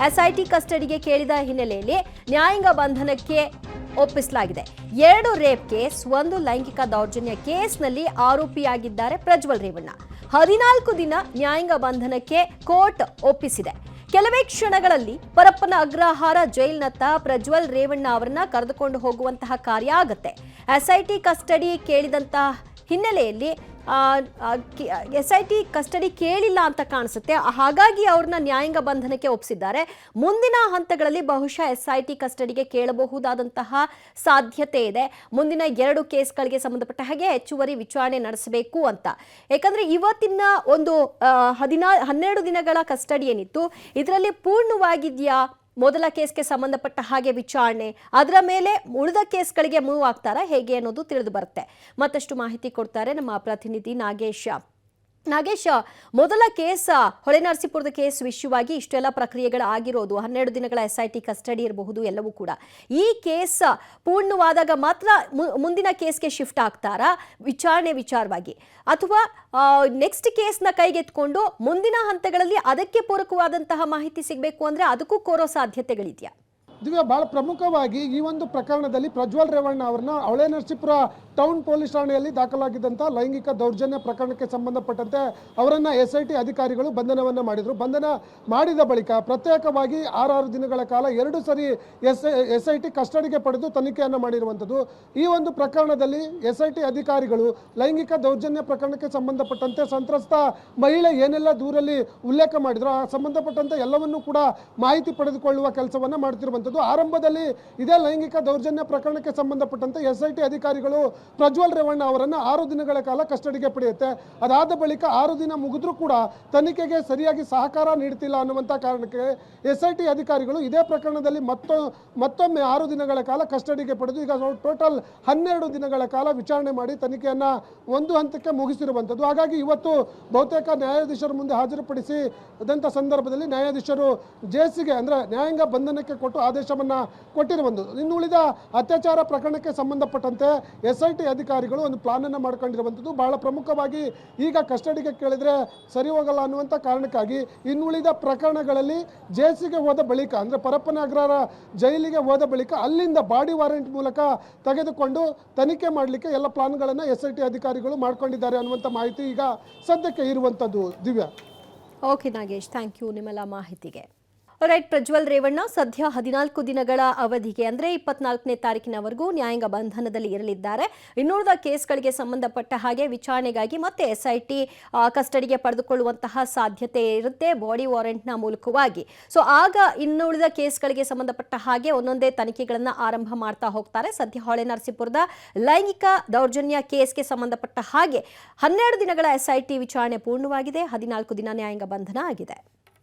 SIT ಕಸ್ಟಡಿಗೆ ಕೇಳಿದ ಹಿನ್ನೆಲೆಯಲ್ಲಿ ನ್ಯಾಯಾಂಗ ಬಂಧನಕ್ಕೆ ಒಪ್ಪಿಸಲಾಗಿದೆ. 2 ರೇಪ್ ಕೇಸ್, 1 ಲೈಂಗಿಕ ದೌರ್ಜನ್ಯ ಕೇಸ್ನಲ್ಲಿ ಆರೋಪಿಯಾಗಿದ್ದಾರೆ ಪ್ರಜ್ವಲ್ ರೇವಣ್ಣ. 14 ದಿನ ನ್ಯಾಯಾಂಗ ಬಂಧನಕ್ಕೆ ಕೋರ್ಟ್ ಒಪ್ಪಿಸಿದೆ. ಕೆಲವೇ ಕ್ಷಣಗಳಲ್ಲಿ ಪರಪ್ಪನ ಅಗ್ರಹಾರ ಜೈಲಿನತ್ತ ಪ್ರಜ್ವಲ್ ರೇವಣ್ಣ ಅವರನ್ನ ಕರೆದುಕೊಂಡು ಹೋಗುವಂತಹ ಕಾರ್ಯ ಆಗುತ್ತೆ. ಎಸ್ಐಟಿ ಕಸ್ಟಡಿ ಕೇಳಿದಂತಹ ಹಿನ್ನೆಲೆಯಲ್ಲಿ ಎಸ್ಐಟಿ ಕಸ್ಟಡಿ ಕೇಳಿಲ್ಲ ಅಂತ ಕಾಣಿಸುತ್ತೆ. ಹಾಗಾಗಿ ಅವ್ರನ್ನ ನ್ಯಾಯಾಂಗ ಬಂಧನಕ್ಕೆ ಒಪ್ಪಿಸಿದ್ದಾರೆ. ಮುಂದಿನ ಹಂತಗಳಲ್ಲಿ ಬಹುಶಃ ಎಸ್ಐಟಿ ಕಸ್ಟಡಿಗೆ ಕೇಳಬಹುದಾದಂತಹ ಸಾಧ್ಯತೆ ಇದೆ. ಮುಂದಿನ 2 ಕೇಸ್ಗಳಿಗೆ ಸಂಬಂಧಪಟ್ಟ ಹಾಗೆ ಹೆಚ್ಚುವರಿ ವಿಚಾರಣೆ ನಡೆಸಬೇಕು ಅಂತ. ಯಾಕಂದ್ರೆ ಇವತ್ತಿನ ಒಂದು 12 ದಿನಗಳ ಕಸ್ಟಡಿ ಏನಿತ್ತು, ಇದರಲ್ಲಿ ಪೂರ್ಣವಾಗಿದೆಯಾ ಮೊದಲ ಕೇಸ್ಗೆ ಸಂಬಂಧಪಟ್ಟ ಹಾಗೆ ವಿಚಾರಣೆ, ಅದರ ಮೇಲೆ ಉಳಿದ ಕೇಸ್ಗಳಿಗೆ ಮೂವ್ ಆಗ್ತಾರಾ ಹೇಗೆ ಅನ್ನೋದು ತಿಳಿದು ಬರುತ್ತೆ. ಮತ್ತಷ್ಟು ಮಾಹಿತಿ ಕೊಡ್ತಾರೆ ನಮ್ಮ ಪ್ರತಿನಿಧಿ ನಾಗೇಶ್. ಮೊದಲ ಕೇಸ್ ಹೊಳೆನರಸೀಪುರದ ಕೇಸ್ ವಿಷಯವಾಗಿ ಇಷ್ಟೆಲ್ಲ ಪ್ರಕ್ರಿಯೆಗಳು ಆಗಿರೋದು, 12 ದಿನಗಳ ಎಸ್ಐಟಿ ಕಸ್ಟಡಿ ಇರಬಹುದು ಎಲ್ಲವೂ ಕೂಡ. ಈ ಕೇಸ್ ಪೂರ್ಣವಾದಾಗ ಮಾತ್ರ ಮುಂದಿನ ಕೇಸ್ಗೆ ಶಿಫ್ಟ್ ಆಗ್ತಾರಾ ವಿಚಾರಣೆ ವಿಚಾರವಾಗಿ, ಅಥವಾ ನೆಕ್ಸ್ಟ್ ಕೇಸ್ನ ಕೈಗೆತ್ಕೊಂಡು ಮುಂದಿನ ಹಂತಗಳಲ್ಲಿ ಅದಕ್ಕೆ ಪೂರಕವಾದಂತಹ ಮಾಹಿತಿ ಸಿಗಬೇಕು ಅಂದ್ರೆ ಅದಕ್ಕೂ ಕೋರೋ ಸಾಧ್ಯತೆಗಳಿದೆಯಾ? ದಿವ್ಯಾ, ಬಹಳ ಪ್ರಮುಖವಾಗಿ ಈ ಒಂದು ಪ್ರಕರಣದಲ್ಲಿ ಪ್ರಜ್ವಲ್ ರೇವಣ್ಣ ಅವರನ್ನ ಹೊಳೆನರಸೀಪುರ ಟೌನ್ ಪೊಲೀಸ್ ಠಾಣೆಯಲ್ಲಿ ದಾಖಲಾಗಿದ್ದಂಥ ಲೈಂಗಿಕ ದೌರ್ಜನ್ಯ ಪ್ರಕರಣಕ್ಕೆ ಸಂಬಂಧಪಟ್ಟಂತೆ ಅವರನ್ನು ಎಸ್ಐಟಿ ಅಧಿಕಾರಿಗಳು ಬಂಧನವನ್ನು ಮಾಡಿದರು. ಬಂಧನ ಮಾಡಿದ ಬಳಿಕ ಪ್ರತ್ಯೇಕವಾಗಿ 6 ದಿನಗಳ ಕಾಲ 2 ಸರಿ ಎಸ್ಐಟಿ ಕಸ್ಟಡಿಗೆ ಪಡೆದು ತನಿಖೆಯನ್ನು ಮಾಡಿರುವಂಥದ್ದು. ಈ ಒಂದು ಪ್ರಕರಣದಲ್ಲಿ ಎಸ್ಐಟಿ ಅಧಿಕಾರಿಗಳು ಲೈಂಗಿಕ ದೌರ್ಜನ್ಯ ಪ್ರಕರಣಕ್ಕೆ ಸಂಬಂಧಪಟ್ಟಂತೆ ಸಂತ್ರಸ್ತ ಮಹಿಳೆ ಏನೆಲ್ಲ ದೂರಲ್ಲಿ ಉಲ್ಲೇಖ ಮಾಡಿದ್ರು ಆ ಸಂಬಂಧಪಟ್ಟಂತೆ ಎಲ್ಲವನ್ನೂ ಕೂಡ ಮಾಹಿತಿ ಪಡೆದುಕೊಳ್ಳುವ ಕೆಲಸವನ್ನು ಮಾಡ್ತಿರುವಂಥದ್ದು. ಆರಂಭದಲ್ಲಿ ಇದೇ ಲೈಂಗಿಕ ದೌರ್ಜನ್ಯ ಪ್ರಕರಣಕ್ಕೆ ಸಂಬಂಧಪಟ್ಟಂತೆ ಎಸ್ಐಟಿ ಅಧಿಕಾರಿಗಳು ಪ್ರಜ್ವಲ್ ರೇವಣ್ಣ ಅವರನ್ನು 6 ದಿನಗಳ ಕಾಲ ಕಸ್ಟಡಿಗೆ ಪಡೆಯುತ್ತೆ. ಅದಾದ ಬಳಿಕ 6 ದಿನ ಮುಗಿದ್ರೂ ಕೂಡ ತನಿಖೆಗೆ ಸರಿಯಾಗಿ ಸಹಕಾರ ನೀಡ್ತಿಲ್ಲ ಅನ್ನುವಂಥ ಕಾರಣಕ್ಕೆ ಎಸ್ಐಟಿ ಅಧಿಕಾರಿಗಳು ಇದೇ ಪ್ರಕರಣದಲ್ಲಿ ಮತ್ತೊಮ್ಮೆ 6 ದಿನಗಳ ಕಾಲ ಕಸ್ಟಡಿಗೆ ಪಡೆದು ಈಗ ಟೋಟಲ್ 12 ದಿನಗಳ ಕಾಲ ವಿಚಾರಣೆ ಮಾಡಿ ತನಿಖೆಯನ್ನು ಒಂದು ಹಂತಕ್ಕೆ ಮುಗಿಸಿರುವಂಥದ್ದು. ಹಾಗಾಗಿ ಇವತ್ತು ಬಹುತೇಕ ನ್ಯಾಯಾಧೀಶರ ಮುಂದೆ ಹಾಜರುಪಡಿಸಿದಂಥ ಸಂದರ್ಭದಲ್ಲಿ ನ್ಯಾಯಾಧೀಶರು ಜೇಸಿಗೆ ಅಂದರೆ ನ್ಯಾಯಾಂಗ ಬಂಧನಕ್ಕೆ ಕೊಟ್ಟು ಆದೇಶವನ್ನು ಕೊಟ್ಟಿರುವಂಥದ್ದು. ಇನ್ನು ಉಳಿದ ಅತ್ಯಾಚಾರ ಪ್ರಕರಣಕ್ಕೆ ಸಂಬಂಧಪಟ್ಟಂತೆ ಎಸ್ಐಟಿ ಅಧಿಕಾರಿಗಳು ಒಂದು ಪ್ಲಾನ್ ಅನ್ನು ಮಾಡ್ಕೊಂಡಿರುವಂಥದ್ದು. ಬಹಳ ಪ್ರಮುಖವಾಗಿ ಈಗ ಕಸ್ಟಡಿಗೆ ಕೇಳಿದ್ರೆ ಸರಿ ಹೋಗಲ್ಲ ಅನ್ನುವಂಥ ಕಾರಣಕ್ಕಾಗಿ ಇನ್ನುಳಿದ ಪ್ರಕರಣಗಳಲ್ಲಿ ಜೇಸಿಗೆ ಹೋದ ಬಳಿಕ ಅಂದರೆ ಪರಪ್ಪನ ಅಗ್ರಹಾರ ಜೈಲಿಗೆ ಹೋದ ಬಳಿಕ ಅಲ್ಲಿಂದ ಬಾಡಿ ವಾರೆಂಟ್ ಮೂಲಕ ತೆಗೆದುಕೊಂಡು ತನಿಖೆ ಮಾಡಲಿಕ್ಕೆ ಎಲ್ಲ ಪ್ಲಾನ್ಗಳನ್ನು ಎಸ್ಐಟಿ ಅಧಿಕಾರಿಗಳು ಮಾಡ್ಕೊಂಡಿದ್ದಾರೆ ಅನ್ನುವಂಥ ಮಾಹಿತಿ ಈಗ ಸದ್ಯಕ್ಕೆ ಇರುವಂಥದ್ದು. Divya. Okay Nagesh, thank you ನಿಮ್ಮೆಲ್ಲ ಮಾಹಿತಿಗೆ. ರೈಟ್, ಪ್ರಜ್ವಲ್ ರೇವಣ್ಣ ಸದ್ಯ 14 ದಿನಗಳ ಅವಧಿಗೆ ಅಂದರೆ 24ನೇ ತಾರೀಕಿನವರೆಗೂ ನ್ಯಾಯಾಂಗ ಬಂಧನದಲ್ಲಿ ಇರಲಿದ್ದಾರೆ. ಇನ್ನುಳಿದ ಕೇಸ್ಗಳಿಗೆ ಸಂಬಂಧಪಟ್ಟ ಹಾಗೆ ವಿಚಾರಣೆಗಾಗಿ ಮತ್ತೆ ಎಸ್ಐಟಿ ಕಸ್ಟಡಿಗೆ ಪಡೆದುಕೊಳ್ಳುವಂತಹ ಸಾಧ್ಯತೆ ಇರುತ್ತೆ ಬಾಡಿ ವಾರೆಂಟ್ನ ಮೂಲಕವಾಗಿ. ಸೊ ಆಗ ಇನ್ನುಳಿದ ಕೇಸ್ಗಳಿಗೆ ಸಂಬಂಧಪಟ್ಟ ಹಾಗೆ ಒಂದೊಂದೇ ತನಿಖೆಗಳನ್ನು ಆರಂಭ ಮಾಡ್ತಾ ಹೋಗ್ತಾರೆ. ಸದ್ಯ ಹೊಳೆನರಸೀಪುರದ ಲೈಂಗಿಕ ದೌರ್ಜನ್ಯ ಕೇಸ್ಗೆ ಸಂಬಂಧಪಟ್ಟ ಹಾಗೆ 12 ದಿನಗಳ ಎಸ್ಐಟಿ ವಿಚಾರಣೆ ಪೂರ್ಣವಾಗಿದೆ. 14 ದಿನ ನ್ಯಾಯಾಂಗ ಬಂಧನ ಆಗಿದೆ.